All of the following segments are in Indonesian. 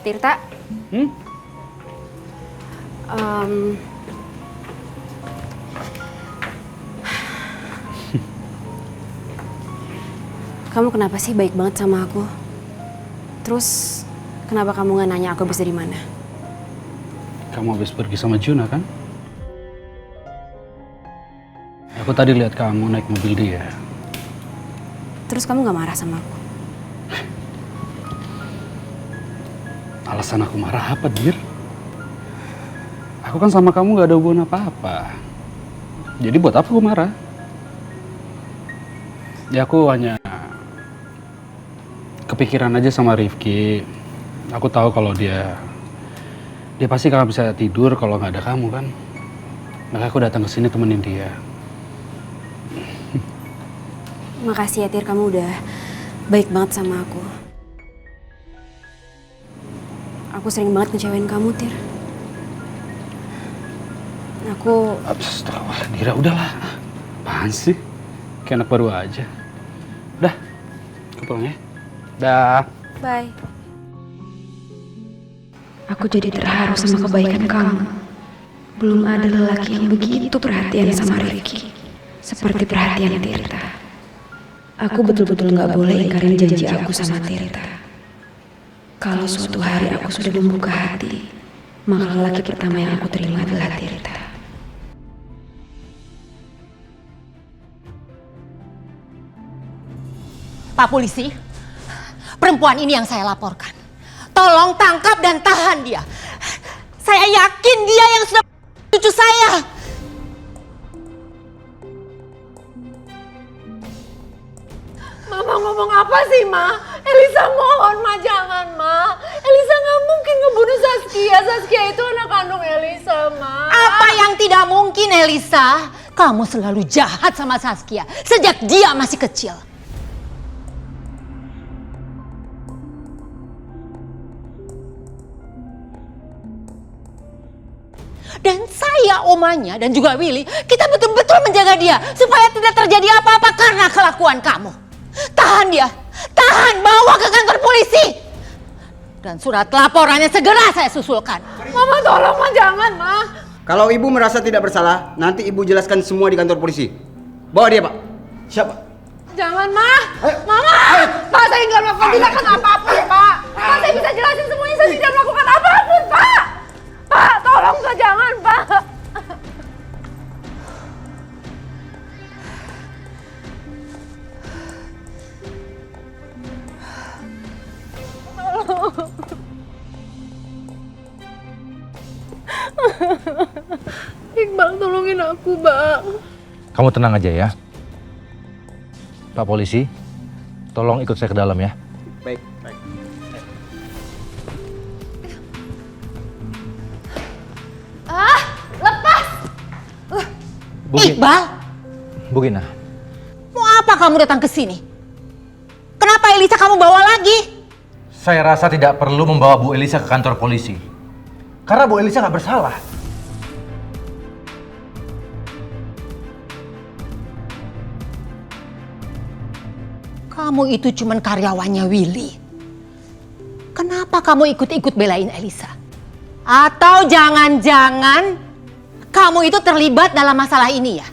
Tirta. Kamu kenapa sih baik banget sama aku? Terus kenapa kamu nggak nanya aku habis dari mana? Kamu habis pergi sama Juna kan? Aku tadi lihat kamu naik mobil dia. Terus kamu nggak marah sama aku? Alasan aku marah apa, Dir? Aku kan sama kamu gak ada hubungan apa-apa. Jadi buat apa aku marah? Ya aku hanya kepikiran aja sama Rifki. Aku tahu kalau dia pasti gak bisa tidur kalau nggak ada kamu kan. Makanya aku datang ke sini temenin dia. Makasih ya Tir, kamu udah baik banget sama aku. Aku sering banget ngecewain kamu, Tir. Astagfirullah, Dira udahlah. Apaan sih? Kayak anak baru aja. Udah, aku pulang ya. Dah. Bye. Aku jadi terharu sama kebaikan kamu. Belum ada lelaki yang begitu perhatian sama Rifki. Seperti perhatian Tirta. Aku betul-betul gak boleh ingkarin janji aku sama Tirta. Kalau suatu hari aku sudah membuka hati, maka lelaki pertama yang aku terima adalah Tirta. Pak Polisi, perempuan ini yang saya laporkan. Tolong tangkap dan tahan dia. Saya yakin dia yang sudah cucu saya. Mama ngomong apa sih, Ma? Elisa mohon, Ma, jangan, Ma. Elisa nggak mungkin ngebunuh Saskia. Saskia itu anak kandung Elisa, Ma. Apa yang tidak mungkin, Elisa? Kamu selalu jahat sama Saskia sejak dia masih kecil. Dan saya, omanya, dan juga Willy, kita betul-betul menjaga dia supaya tidak terjadi apa-apa karena kelakuan kamu. Tahan dia, tahan, bawa ke kantor polisi. Dan surat laporannya segera saya susulkan. Mama tolong, Ma, jangan, Ma. Kalau ibu merasa tidak bersalah, nanti ibu jelaskan semua di kantor polisi. Bawa dia, Pak. Siapa? Jangan, Ma. Mama. Pak, saya nggak melakukan tindakan apapun, Pak. Pak, saya bisa jelasin semuanya. Saya tidak melakukan apapun, Pak. Pak, tolong, Pak, jangan, Pak. Iqbal, tolongin aku, Bang. Kamu tenang aja ya. Pak Polisi, tolong ikut saya ke dalam ya. Baik, baik. Lepas. Iqbal, Bu Gina, mau apa kamu datang ke sini? Kenapa Elisa kamu bawa lagi? saya rasa tidak perlu membawa Bu Elisa ke kantor polisi. Karena Bu Elisa nggak bersalah. Kamu itu cuman karyawannya Willy. Kenapa kamu ikut-ikut belain Elisa? Atau jangan-jangan kamu itu terlibat dalam masalah ini ya?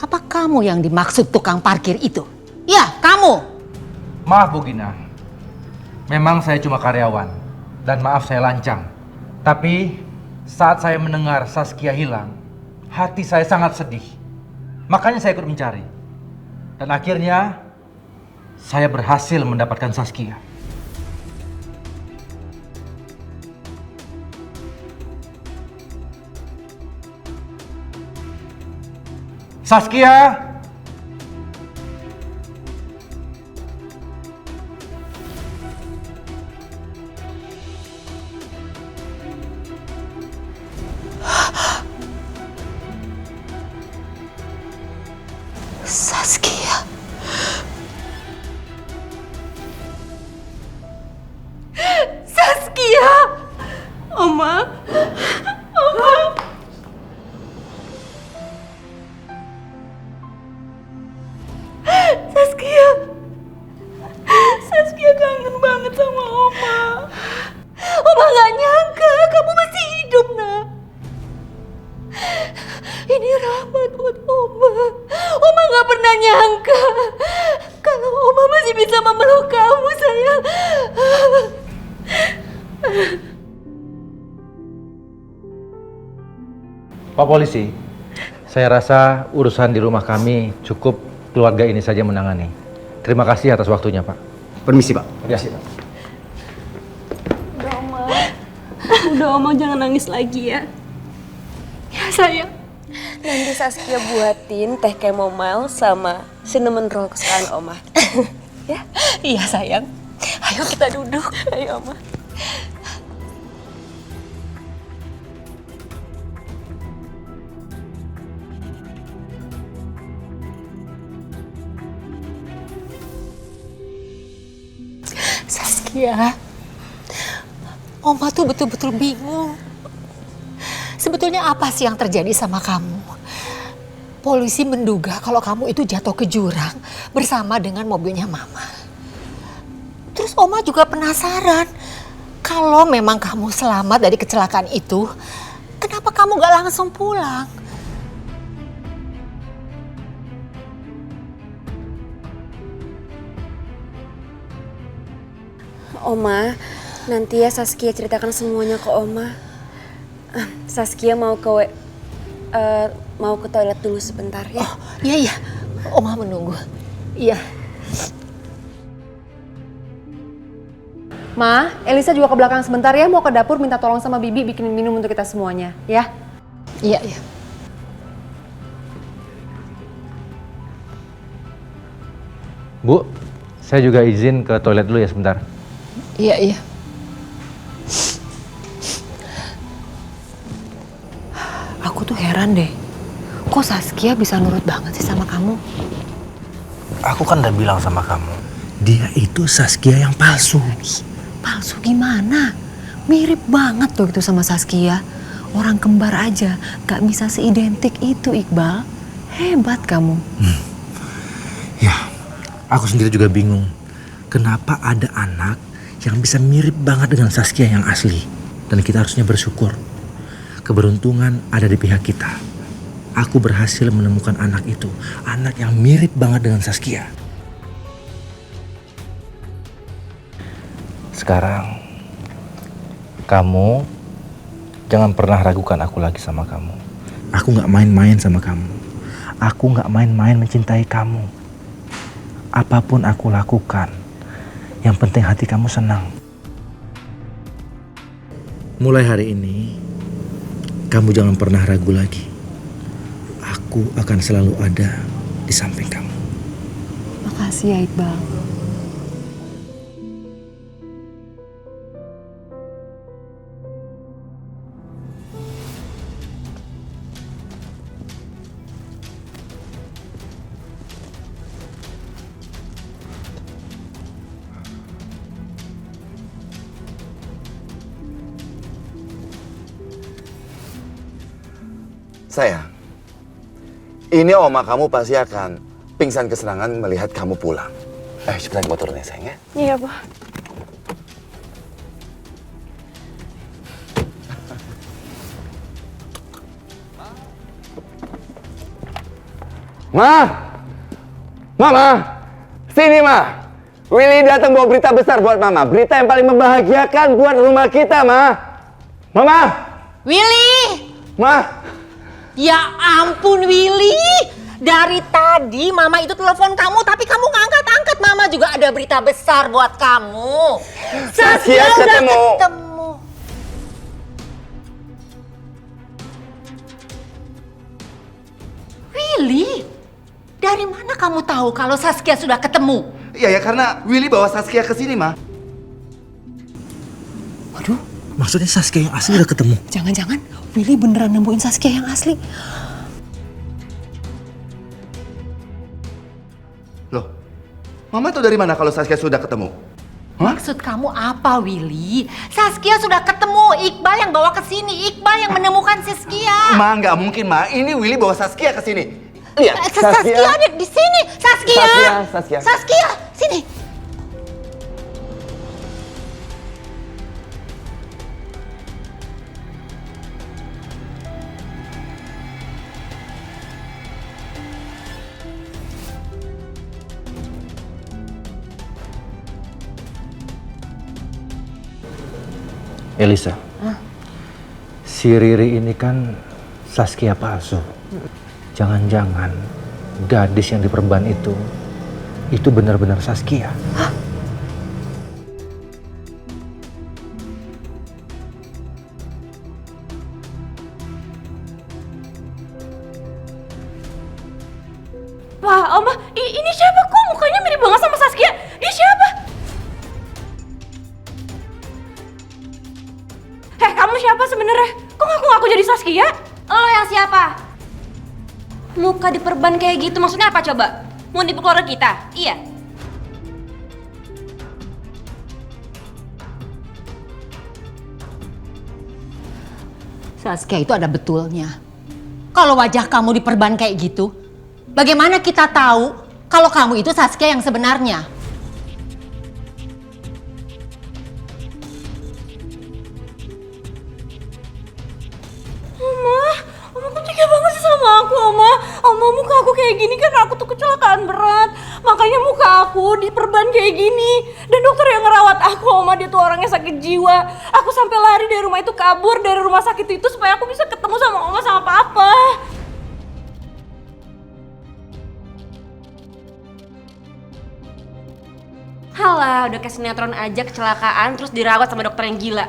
Apa kamu yang dimaksud tukang parkir itu? Ya, kamu. Maaf Bu Gina, memang saya cuma karyawan. Dan maaf saya lancang. Tapi saat saya mendengar Saskia hilang, hati saya sangat sedih. Makanya saya ikut mencari. Dan akhirnya saya berhasil mendapatkan Saskia. Saskia! Saskia. Saskia. Oma. Oma. Saskia kangen banget sama Oma. Oma gak nyangka kamu masih hidup, nak. Ini rahmat buat Oma. Oma gak pernah nyangka kalau Oma masih bisa memeluk kamu, sayang. Pak Polisi, saya rasa urusan di rumah kami cukup keluarga ini saja menangani. Terima kasih atas waktunya, Pak. Permisi, Pak. Permisi, Pak. Udah Oma jangan nangis lagi ya. Ya, sayang. Nanti Saskia buatin teh chamomile sama cinnamon roll kesukaan Oma. Ya? Iya, sayang. Ayo kita duduk. Ayo, Oma. Saskia, Oma tuh betul-betul bingung. Sebetulnya apa sih yang terjadi sama kamu? Polisi menduga kalau kamu itu jatuh ke jurang bersama dengan mobilnya Mama. Terus Oma juga penasaran, kalau memang kamu selamat dari kecelakaan itu, kenapa kamu gak langsung pulang? Oma, nanti ya Saskia ceritakan semuanya ke Oma. Saskia mau ke toilet dulu sebentar ya. Oh, iya. Oma menunggu. Iya. Ma, Elisa juga ke belakang sebentar ya, mau ke dapur minta tolong sama Bibi bikinin minum untuk kita semuanya, ya. Iya. Bu, saya juga izin ke toilet dulu ya sebentar. Iya. Aku tuh heran deh, kok Saskia bisa nurut banget sih sama kamu? Aku kan udah bilang sama kamu, dia itu Saskia yang palsu. Palsu gimana? Mirip banget tuh itu sama Saskia. Orang kembar aja gak bisa seidentik itu, Iqbal. Hebat kamu. Ya, aku sendiri juga bingung. Kenapa ada anak yang bisa mirip banget dengan Saskia yang asli. Dan kita harusnya bersyukur. Keberuntungan ada di pihak kita. Aku berhasil menemukan anak itu. Anak yang mirip banget dengan Saskia. Sekarang, kamu jangan pernah ragukan aku lagi sama kamu. Aku gak main-main sama kamu. Aku gak main-main mencintai kamu. Apapun aku lakukan, yang penting hati kamu senang. Mulai hari ini, kamu jangan pernah ragu lagi. Aku akan selalu ada di samping kamu. Makasih ya, Iqbal. Sayang, ini oma kamu pasti akan pingsan kesenangan melihat kamu pulang. Cepetan kamu turun ya sayang ya. Iya, Bu. Mama, sini Ma. Willy datang bawa berita besar buat Mama. Berita yang paling membahagiakan buat rumah kita, Ma. Mama. Willy! Ma. Ya ampun, Willy. Dari tadi Mama itu telepon kamu, tapi kamu nggak angkat-angkat. Mama juga ada berita besar buat kamu. Saskia udah ketemu. Willy? Dari mana kamu tahu kalau Saskia sudah ketemu? Iya ya, karena Willy bawa Saskia ke sini, Ma. Waduh, maksudnya Saskia yang asli udah ketemu? Jangan-jangan Willy beneran nemuin Saskia yang asli. Loh, Mama tahu dari mana kalau Saskia sudah ketemu? Hah? Maksud kamu apa, Willy? Saskia sudah ketemu. Iqbal yang bawa ke sini. Iqbal yang menemukan Saskia. Ma, nggak mungkin, Ma. Ini Willy bawa Saskia ke sini. Lihat, Saskia ada di sini. Saskia. Saskia. Saskia, sini. Elisa, si Riri ini kan Saskia palsu. Jangan-jangan gadis yang diperban itu benar-benar Saskia. Wah, Oma, ini siapa? Kok mukanya mirip banget sama Saskia? Ini siapa? Heh, kamu siapa sebenarnya? Kok ngaku-ngaku jadi Saskia? Lo yang siapa? Muka diperban kayak gitu maksudnya apa coba? Mau nipu keluarga kita? Iya. Saskia itu ada betulnya. Kalau wajah kamu diperban kayak gitu, bagaimana kita tahu kalau kamu itu Saskia yang sebenarnya? Oma kok tega banget sih sama aku, Oma? Oma, muka aku kayak gini kan aku tuh kecelakaan berat. Makanya muka aku diperban kayak gini. Dan dokter yang ngerawat aku, Oma, dia tuh orangnya sakit jiwa. Aku sampai lari dari rumah itu, kabur dari rumah sakit itu supaya aku bisa ketemu sama Oma sama Papa. Halah, udah kayak sinetron aja kecelakaan terus dirawat sama dokter yang gila.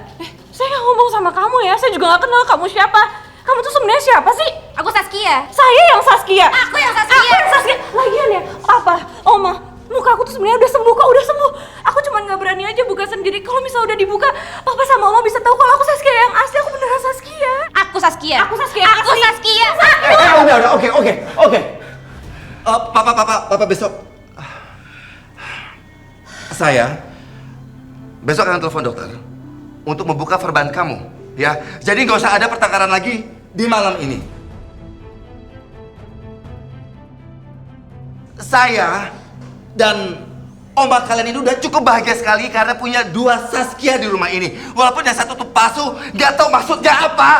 Saya nggak ngomong sama kamu ya, saya juga nggak kenal kamu siapa. Kamu tuh sebenarnya siapa sih? Aku Saskia. Saya yang Saskia. Aku yang Saskia. Aku yang Saskia. Lagian ya, Papa, Oma, muka aku tuh sebenarnya udah sembuh kok, udah sembuh. Aku cuma nggak berani aja buka sendiri. Kalau misalnya udah dibuka, Papa sama Oma bisa tahu kalau aku Saskia yang asli. Aku beneran Saskia. Aku Saskia. Aku Saskia. Aku Saskia. Udah, oke. Papa besok. Saya besok akan telepon dokter untuk membuka verban kamu, ya. Jadi nggak usah ada pertengkaran lagi di malam ini. Saya dan ombak kalian ini udah cukup bahagia sekali karena punya dua Saskia di rumah ini. Walaupun yang satu tuh palsu, nggak tahu maksudnya apa.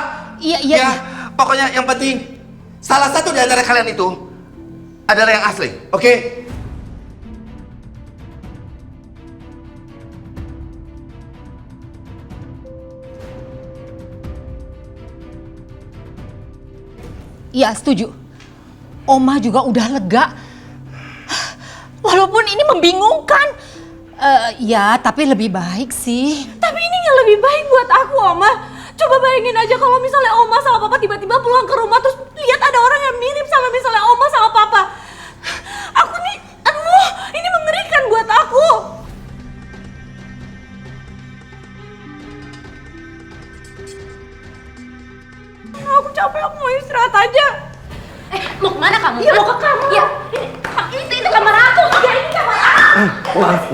Iya. Pokoknya yang penting salah satu di antara kalian itu adalah yang asli, oke? Iya, setuju. Oma juga udah lega. Walaupun ini membingungkan. Ya, tapi lebih baik sih. Tapi ini nggak lebih baik buat aku, Oma. Coba bayangin aja kalau misalnya Oma sama Papa tiba-tiba pulang ke rumah terus lihat ada orang yang mirip sama misalnya Oma sama Papa. Aku nih, aduh, ini mengerikan buat aku. Aku capek, aku mau istirahat aja. Mau kemana kamu? Iya, mau ke kamar. Ya, ini kamar aku. Ya, ini kamar aku. Maaf.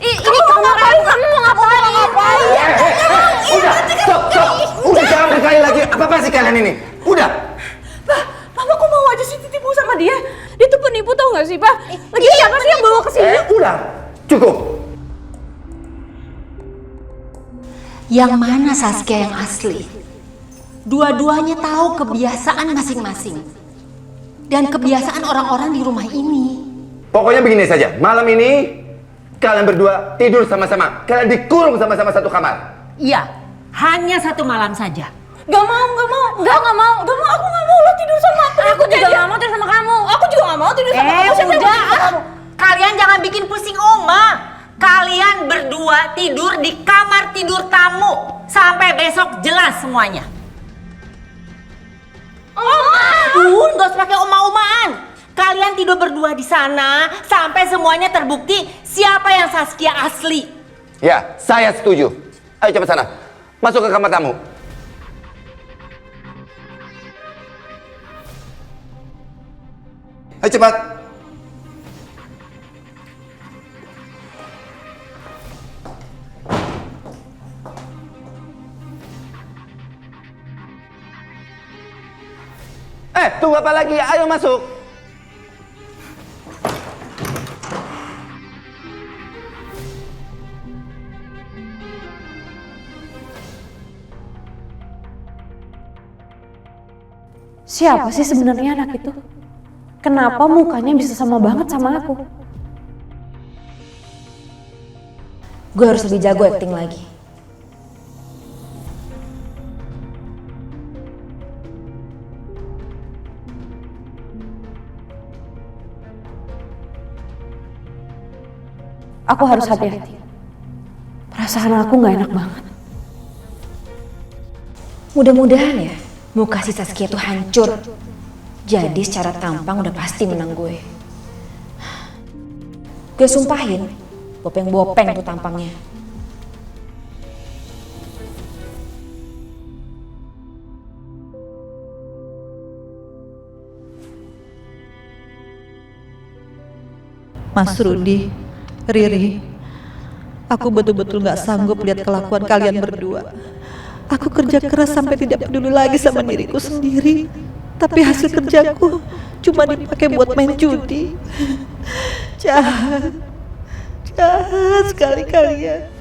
Ini kamar aku. Kamu mau ngapain? Udah jangan berkali lagi. Apa sih kalian ini? Udah. Papa kok mau aja sih tipu sama dia? Dia tuh penipu tau gak sih, Pak? Lagi siapa sih yang bawa ke sini? Udah. Cukup. Yang mana Saskia yang asli? Dua-duanya tahu kebiasaan masing-masing. Dan kebiasaan orang-orang di rumah ini. Pokoknya begini saja. Malam ini kalian berdua tidur sama-sama. Kalian dikurung sama-sama satu kamar. Iya, hanya satu malam saja. Gak mau. Aku gak mau lo tidur sama aku. Aku juga gak mau tidur sama kamu. Aku juga gak mau tidur sama kamu. Siapa yang mau tidur sama kamu? Kalian jangan bikin pusing Oma. Kalian berdua tidur di kamar tidur tamu. Sampai besok jelas semuanya. Oma! Gak usah pakai oma-omaan. Kalian tidur berdua di sana sampai semuanya terbukti siapa yang Saskia asli. Ya, saya setuju. Ayo cepat sana. Masuk ke kamar tamu. Ayo cepat. tunggu apa lagi? Ayo masuk. Siapa sih sebenarnya anak itu? Kenapa mukanya bisa sama banget sama aku? Gue harus lebih jago acting lagi. Aku harus hati-hati. Perasaan aku nggak enak banget. Mudah-mudahan ya, muka si Saskia tuh hancur. Jadi secara tampang udah pasti menang gue. Gue sumpahin, bopeng-bopeng tuh tampangnya. Mas Rudi, Riri, aku betul-betul gak sanggup lihat kelakuan kalian berdua. Aku kerja keras sampai tidak peduli lagi sama diriku sendiri. Tapi hasil kerjaku cuma dipakai buat main judi. Jahat sekali kalian.